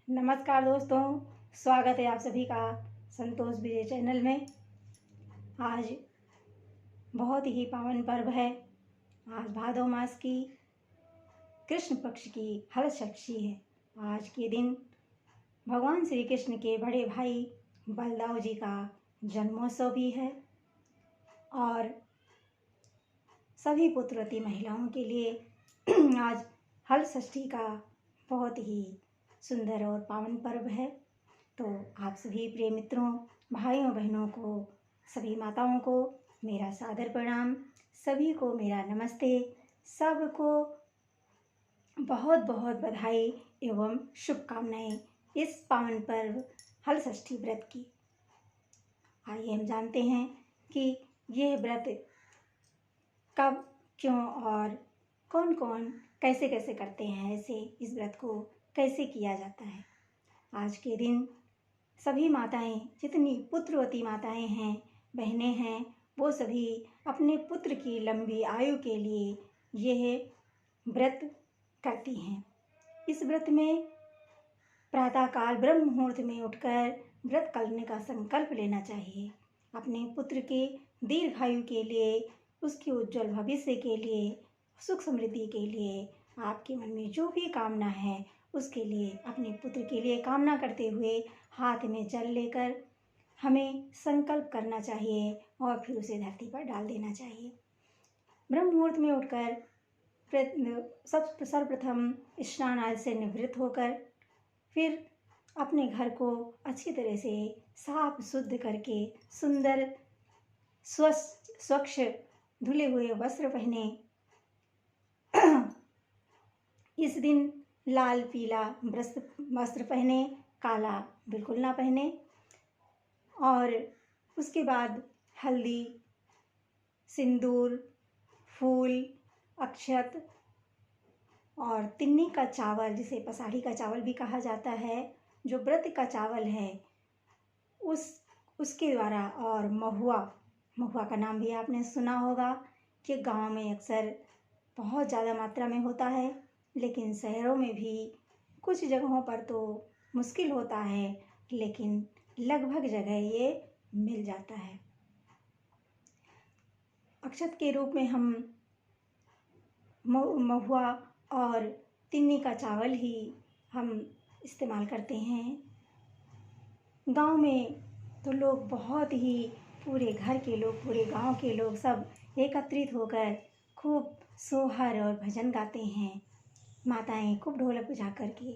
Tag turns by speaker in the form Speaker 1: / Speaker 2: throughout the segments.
Speaker 1: नमस्कार दोस्तों, स्वागत है आप सभी का संतोष विजय चैनल में। आज बहुत ही पावन पर्व है। आज भादो मास की कृष्ण पक्ष की हल षष्ठी है। आज के दिन भगवान श्री कृष्ण के बड़े भाई बलदाव जी का जन्मोत्सव भी है और सभी पुत्रवती महिलाओं के लिए आज हल षष्ठी का बहुत ही सुंदर और पावन पर्व है। तो आप सभी प्रिय मित्रों, भाइयों बहनों को, सभी माताओं को मेरा सादर प्रणाम, सभी को मेरा नमस्ते, सबको बहुत बहुत बधाई एवं शुभकामनाएं इस पावन पर्व हल षष्ठी व्रत की। आइए हम जानते हैं कि यह व्रत कब, क्यों और कौन कौन कैसे कैसे करते हैं, ऐसे इस व्रत को कैसे किया जाता है। आज के दिन सभी माताएं, जितनी पुत्रवती माताएं हैं, बहनें हैं, वो सभी अपने पुत्र की लंबी आयु के लिए यह व्रत करती हैं। इस व्रत में प्रातःकाल ब्रह्म मुहूर्त में उठकर व्रत करने का संकल्प लेना चाहिए। अपने पुत्र के दीर्घायु के लिए, उसके उज्जवल भविष्य के लिए, सुख समृद्धि के लिए, आपके मन में जो भी कामना है उसके लिए, अपने पुत्र के लिए कामना करते हुए हाथ में जल लेकर हमें संकल्प करना चाहिए और फिर उसे धरती पर डाल देना चाहिए। ब्रह्म मुहूर्त में उठकर सर्वप्रथम स्नान आदि से निवृत्त होकर फिर अपने घर को अच्छी तरह से साफ शुद्ध करके सुंदर स्वच्छ धुले हुए वस्त्र पहने। इस दिन लाल पीला वस्त्र पहने, काला बिल्कुल ना पहने। और उसके बाद हल्दी, सिंदूर, फूल, अक्षत और तिन्नी का चावल, जिसे पसाड़ी का चावल भी कहा जाता है, जो व्रत का चावल है, उसके द्वारा, और महुआ का नाम भी आपने सुना होगा कि गांव में अक्सर बहुत ज़्यादा मात्रा में होता है, लेकिन शहरों में भी कुछ जगहों पर तो मुश्किल होता है, लेकिन लगभग जगह ये मिल जाता है। अक्षत के रूप में हम महुआ और तिन्नी का चावल ही हम इस्तेमाल करते हैं। गांव में तो लोग बहुत ही, पूरे घर के लोग, पूरे गांव के लोग सब एकत्रित होकर खूब सोहर और भजन गाते हैं। माताएं खूब ढोलक बजा करके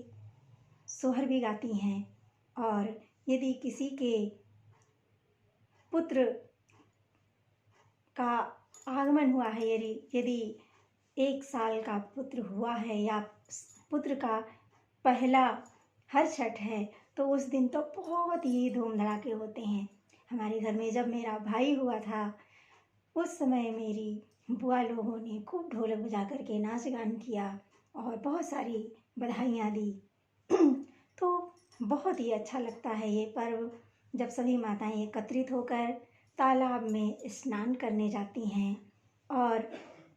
Speaker 1: सोहर भी गाती हैं। और यदि किसी के पुत्र का आगमन हुआ है, यदि 1 साल का पुत्र हुआ है या पुत्र का पहला हरछठ है, तो उस दिन तो बहुत ही धूम धड़ाके होते हैं। हमारे घर में जब मेरा भाई हुआ था, उस समय मेरी बुआ लोगों ने खूब ढोलक बजा करके नाच गान किया और बहुत सारी बधाइयाँ दी। तो बहुत ही अच्छा लगता है ये पर्व, जब सभी माताएं एकत्रित होकर तालाब में स्नान करने जाती हैं और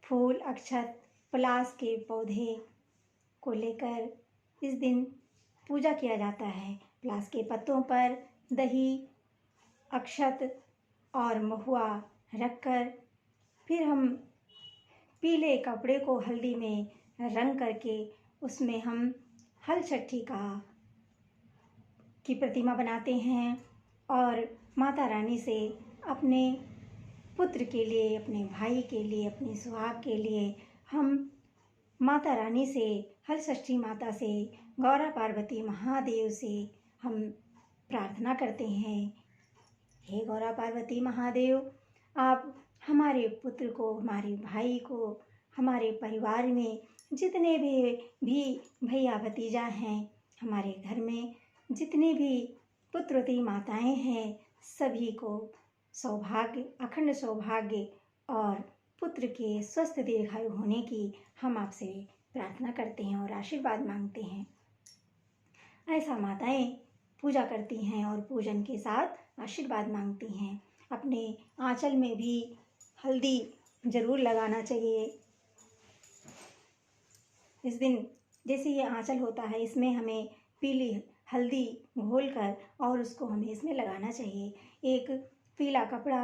Speaker 1: फूल, अक्षत, पलाश के पौधे को लेकर इस दिन पूजा किया जाता है। पलाश के पत्तों पर दही, अक्षत और महुआ रखकर फिर हम पीले कपड़े को हल्दी में रंग करके उसमें हम हल षष्ठी की प्रतिमा बनाते हैं और माता रानी से अपने पुत्र के लिए, अपने भाई के लिए, अपनी सुहाग के लिए हम माता रानी से, हल षष्ठी माता से, गौरा पार्वती महादेव से हम प्रार्थना करते हैं। हे गौरा पार्वती महादेव, आप हमारे पुत्र को, हमारे भाई को, हमारे परिवार में जितने भी भैया भतीजा हैं, हमारे घर में जितने भी पुत्रवती माताएं हैं, सभी को सौभाग्य, अखंड सौभाग्य और पुत्र के स्वस्थ दीर्घायु होने की हम आपसे प्रार्थना करते हैं और आशीर्वाद मांगते हैं। ऐसा माताएं पूजा करती हैं और पूजन के साथ आशीर्वाद मांगती हैं। अपने आंचल में भी हल्दी जरूर लगाना चाहिए। इस दिन जैसे ये आंचल होता है, इसमें हमें पीली हल्दी घोलकर और उसको हमें इसमें लगाना चाहिए। एक पीला कपड़ा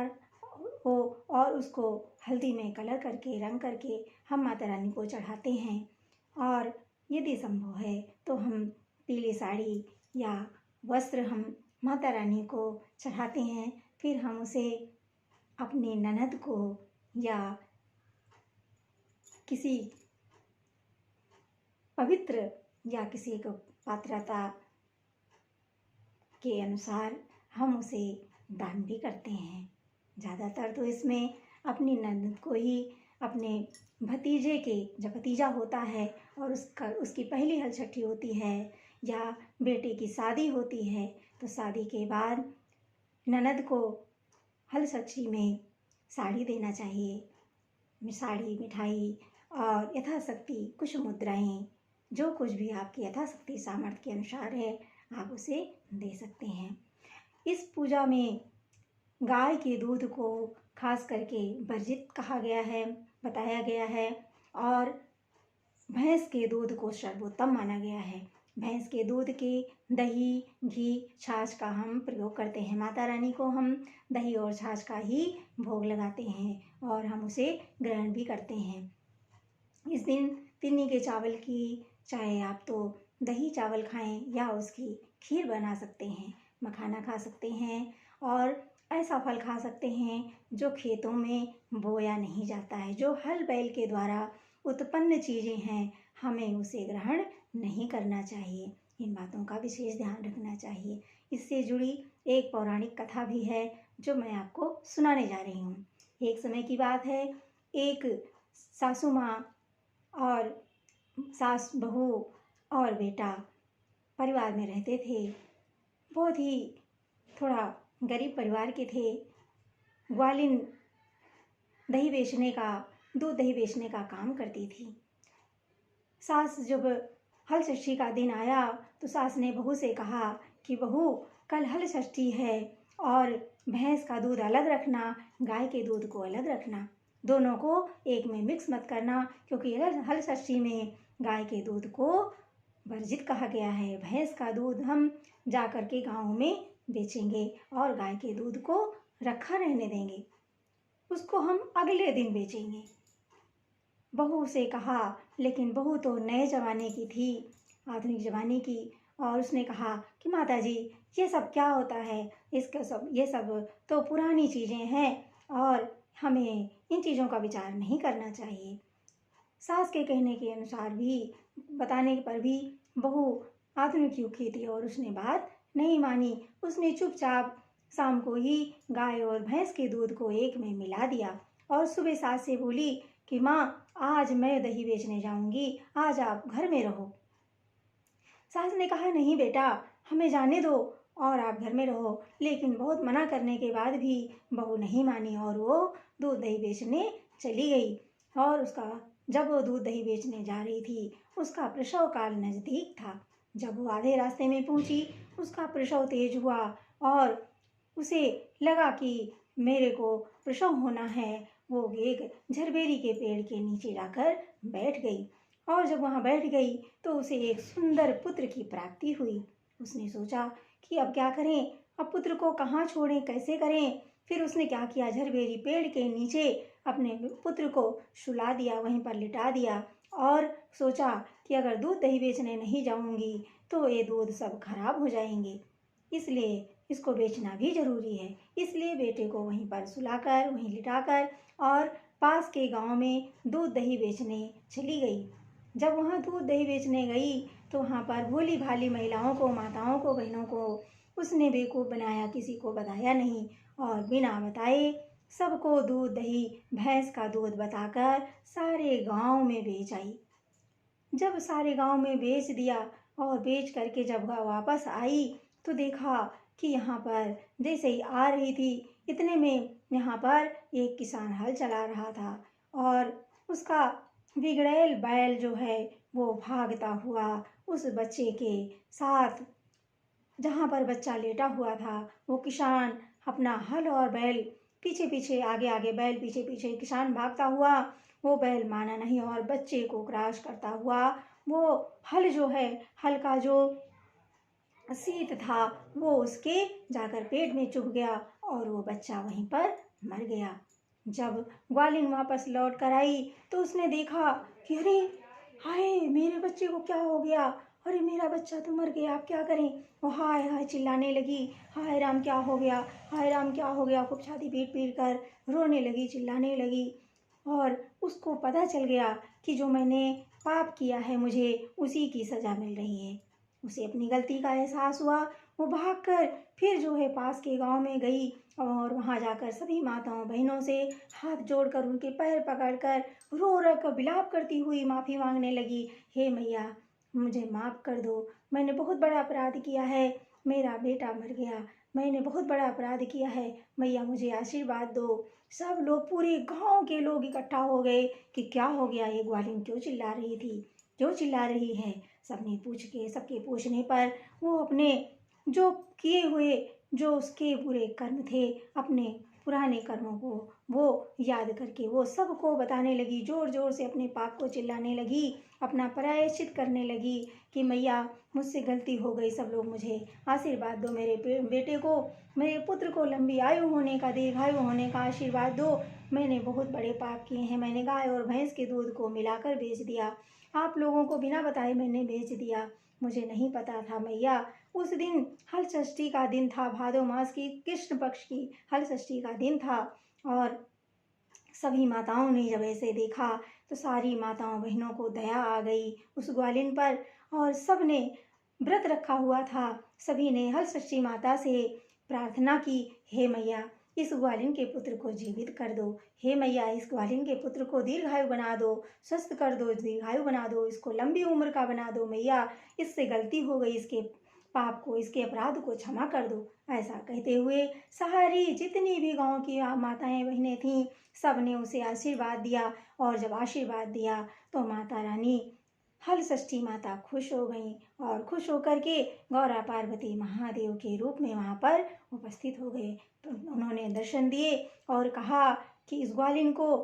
Speaker 1: हो और उसको हल्दी में कलर करके रंग करके हम माता रानी को चढ़ाते हैं। और यदि संभव है तो हम पीली साड़ी या वस्त्र हम माता रानी को चढ़ाते हैं। फिर हम उसे अपनी ननद को या किसी पवित्र या किसी को पात्रता के अनुसार हम उसे दान भी करते हैं। ज़्यादातर तो इसमें अपनी ननद को ही, अपने भतीजे के जब भतीजा होता है और उसकी पहली हलछठी होती है या बेटे की शादी होती है तो शादी के बाद ननद को हलछठी में साड़ी देना चाहिए। साड़ी, मिठाई और यथाशक्ति कुछ मुद्राएं, जो कुछ भी आपकी यथाशक्ति सामर्थ्य के अनुसार है आप उसे दे सकते हैं। इस पूजा में गाय के दूध को खास करके वर्जित कहा गया है, बताया गया है, और भैंस के दूध को सर्वोत्तम माना गया है। भैंस के दूध के दही, घी, छाछ का हम प्रयोग करते हैं। माता रानी को हम दही और छाछ का ही भोग लगाते हैं और हम उसे ग्रहण भी करते हैं। इस दिन तिन्नी के चावल की, चाहे आप तो दही चावल खाएं या उसकी खीर बना सकते हैं, मखाना खा सकते हैं और ऐसा फल खा सकते हैं जो खेतों में बोया नहीं जाता है। जो हल बैल के द्वारा उत्पन्न चीज़ें हैं हमें उसे ग्रहण नहीं करना चाहिए। इन बातों का विशेष ध्यान रखना चाहिए। इससे जुड़ी एक पौराणिक कथा भी है जो मैं आपको सुनाने जा रही हूँ। एक समय की बात है, एक सासू माँ और सास, बहू और बेटा परिवार में रहते थे। बहुत ही थोड़ा गरीब परिवार के थे। ग्वालिन दही बेचने का, दूध दही बेचने का काम करती थी। सास जब हल षष्ठी का दिन आया तो सास ने बहू से कहा कि बहू, कल हल षष्ठी है और भैंस का दूध अलग रखना, गाय के दूध को अलग रखना, दोनों को एक में मिक्स मत करना, क्योंकि हल षष्ठी में गाय के दूध को वर्जित कहा गया है। भैंस का दूध हम जा कर के गाँव में बेचेंगे और गाय के दूध को रखा रहने देंगे, उसको हम अगले दिन बेचेंगे। बहू से कहा, लेकिन बहू तो नए ज़माने की थी, आधुनिक ज़माने की, और उसने कहा कि माताजी ये सब क्या होता है, ये सब तो पुरानी चीज़ें हैं और हमें इन चीज़ों का विचार नहीं करना चाहिए। सास के कहने के अनुसार भी, बताने पर भी बहू आधुनिक युग की थी और उसने बात नहीं मानी। उसने चुपचाप शाम को ही गाय और भैंस के दूध को एक में मिला दिया और सुबह सास से बोली कि माँ, आज मैं दही बेचने जाऊंगी, आज आप घर में रहो। सास ने कहा, नहीं बेटा, हमें जाने दो और आप घर में रहो। लेकिन बहुत मना करने के बाद भी बहू नहीं मानी और वो दूध दही बेचने चली गई। और जब वो दूध दही बेचने जा रही थी उसका प्रसव काल नज़दीक था। जब वो आधे रास्ते में पहुंची उसका प्रसव तेज हुआ और उसे लगा कि मेरे को प्रसव होना है। वो एक झरबेरी के पेड़ के नीचे जाकर बैठ गई और जब वहाँ बैठ गई तो उसे एक सुंदर पुत्र की प्राप्ति हुई। उसने सोचा कि अब क्या करें, अब पुत्र को कहाँ छोड़ें, कैसे करें। फिर उसने क्या किया, झरबेरी पेड़ के नीचे अपने पुत्र को सुला दिया, वहीं पर लिटा दिया और सोचा कि अगर दूध दही बेचने नहीं जाऊंगी तो ये दूध सब खराब हो जाएंगे, इसलिए इसको बेचना भी ज़रूरी है। इसलिए बेटे को वहीं पर सुलाकर, वहीं लिटाकर और पास के गांव में दूध दही बेचने चली गई। जब वहाँ दूध दही बेचने गई तो वहाँ पर भोली भाली महिलाओं को, माताओं को, बहनों को उसने बेवकूफ़ बनाया, किसी को बताया नहीं और बिना बताए सबको दूध दही, भैंस का दूध बताकर सारे गांव में बेच आई। जब सारे गांव में बेच दिया और बेच करके जब वह वापस आई तो देखा कि यहाँ पर जैसे ही आ रही थी इतने में यहाँ पर एक किसान हल चला रहा था और उसका बिगड़ैल बैल जो है वो भागता हुआ उस बच्चे के साथ, जहाँ पर बच्चा लेटा हुआ था, वो किसान अपना हल और बैल पीछे पीछे, आगे आगे बैल, पीछे पीछे किसान भागता हुआ, वो बैल माना नहीं और बच्चे को क्रॉस करता हुआ वो हल जो है, हल का जो शीत था वो उसके जाकर पेट में चुभ गया और वो बच्चा वहीं पर मर गया। जब ग्वालिन वापस लौट कर आई तो उसने देखा कि अरे हाय, मेरे बच्चे को क्या हो गया, अरे मेरा बच्चा तो मर गया, अब क्या करें। वो हाय हाय चिल्लाने लगी, हाय राम क्या हो गया, हाय राम क्या हो गया, खूब छाती पीट पीट कर रोने लगी, चिल्लाने लगी। और उसको पता चल गया कि जो मैंने पाप किया है मुझे उसी की सज़ा मिल रही है। उसे अपनी गलती का एहसास हुआ। वो भागकर फिर जो है पास के गांव में गई और वहां जाकर सभी माताओं बहनों से हाथ जोड़कर उनके पैर पकड़कर रो रो कर विलाप करती हुई माफ़ी मांगने लगी। हे मैया, मुझे माफ़ कर दो, मैंने बहुत बड़ा अपराध किया है, मेरा बेटा मर गया, मैंने बहुत बड़ा अपराध किया है, मैया मुझे आशीर्वाद दो। सब लोग, पूरे गांव के लोग इकट्ठा हो गए कि क्या हो गया, ये ग्वालिन क्यों चिल्ला रही थी, क्यों चिल्ला रही है। सबके पूछने पर वो अपने जो किए हुए, जो उसके बुरे कर्म थे, अपने पुराने कर्मों को वो याद करके वो सबको बताने लगी, जोर जोर से अपने पाप को चिल्लाने लगी, अपना प्रायश्चित करने लगी कि मैया मुझसे गलती हो गई, सब लोग मुझे आशीर्वाद दो, मेरे बेटे को, मेरे पुत्र को लंबी आयु होने का, दीर्घायु होने का आशीर्वाद दो। मैंने बहुत बड़े पाप किए हैं, मैंने गाय और भैंस के दूध को मिलाकर बेच दिया, आप लोगों को बिना बताए मैंने बेच दिया, मुझे नहीं पता था मैया। उस दिन हल षष्ठी का दिन था, भादो मास की कृष्ण पक्ष की हल षष्ठी का दिन था। और सभी माताओं ने जब ऐसे देखा तो सारी माताओं बहनों को दया आ गई उस ग्वालिन पर, और सब ने व्रत रखा हुआ था, सभी ने हल षष्ठी माता से प्रार्थना की, हे मैया इस ग्वालिन के पुत्र को जीवित कर दो, हे मैया इस ग्वालिन के पुत्र को दीर्घायु बना दो, स्वस्थ कर दो, दीर्घायु बना दो, इसको लंबी उम्र का बना दो मैया, इससे गलती हो गई, इसके पाप को, इसके अपराध को क्षमा कर दो। ऐसा कहते हुए सारी जितनी भी गांव की माताएं बहनें थीं, सब ने उसे आशीर्वाद दिया। और जब आशीर्वाद दिया तो माता रानी हल षष्ठी माता खुश हो गई और खुश होकर के गौरा पार्वती महादेव के रूप में वहाँ पर उपस्थित हो गए। तो उन्होंने दर्शन दिए और कहा कि इस ग्वालिन को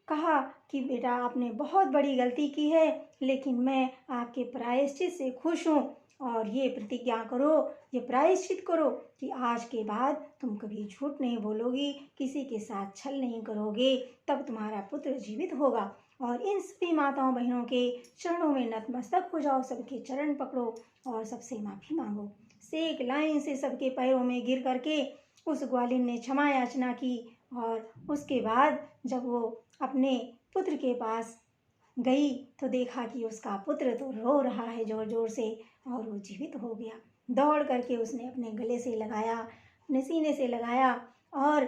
Speaker 1: कहा कि बेटा आपने बहुत बड़ी गलती की है, लेकिन मैं आपके प्रायश्चित से खुश हूँ, और ये प्रतिज्ञा करो, ये प्रायश्चित करो कि आज के बाद तुम कभी झूठ नहीं बोलोगी, किसी के साथ छल नहीं करोगे, तब तुम्हारा पुत्र जीवित होगा। और इन सभी माताओं बहनों के चरणों में नतमस्तक हो जाओ, सबके चरण पकड़ो और सबसे माफ़ी मांगो। से एक लाइन से सबके पैरों में गिर करके उस ग्वालिन ने क्षमा याचना की। और उसके बाद जब वो अपने पुत्र के पास गई तो देखा कि उसका पुत्र तो रो रहा है जोर जोर से, और वो जीवित हो गया। दौड़ करके उसने अपने गले से लगाया, अपने सीने से लगाया और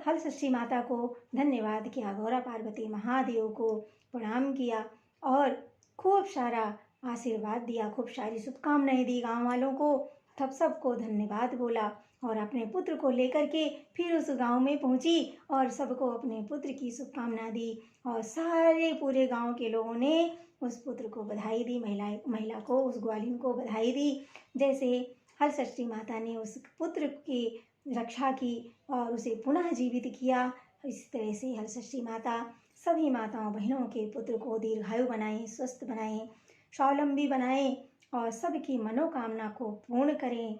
Speaker 1: हल षष्ठी माता को धन्यवाद किया, गौरा पार्वती महादेव को प्रणाम किया और खूब सारा आशीर्वाद दिया, खूब सारी शुभकामनाएं दी गांव वालों को, तब सबको धन्यवाद बोला और अपने पुत्र को लेकर के फिर उस गांव में पहुंची और सबको अपने पुत्र की शुभकामना दी। और सारे पूरे गांव के लोगों ने उस पुत्र को बधाई दी, महिला को, उस ग्वालिन को बधाई दी। जैसे हल षष्ठी माता ने उस पुत्र की रक्षा की और उसे पुनः जीवित किया, इस तरह से हल षष्ठी माता सभी माताओं बहनों के पुत्र को दीर्घायु बनाएं, स्वस्थ बनाएं, स्वावलंबी बनाएं और सबकी मनोकामना को पूर्ण करें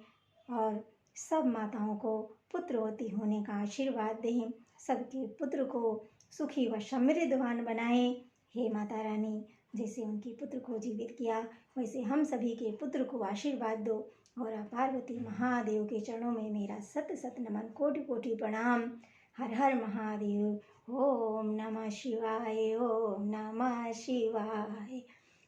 Speaker 1: और सब माताओं को पुत्रवती होने का आशीर्वाद दें, सबके पुत्र को सुखी व समृद्धवान बनाएं। हे माता रानी, जैसे उनके पुत्र को जीवित किया वैसे हम सभी के पुत्र को आशीर्वाद दो। और पार्वती महादेव के चरणों में मेरा सत सत नमन, कोटि कोटि प्रणाम। हर हर महादेव। ओम नमः शिवाय, ओम नमः शिवाय,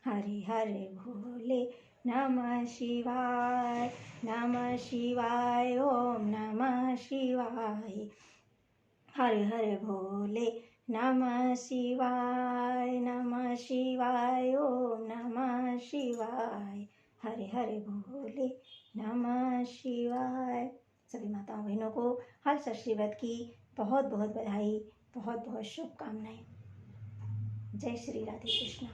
Speaker 1: हरे हरे भोले नमः शिवाय, नमः शिवाय, ओम नमः शिवाय, हरे हरे भोले नमः शिवाय, नमः शिवाय, ओम नमः शिवाय, हरे हरे भोले नमः शिवाय। सभी माताओं बहनों को हल षष्ठी व्रत की बहुत बहुत बधाई, बहुत बहुत शुभकामनाएं। जय श्री राधे कृष्ण।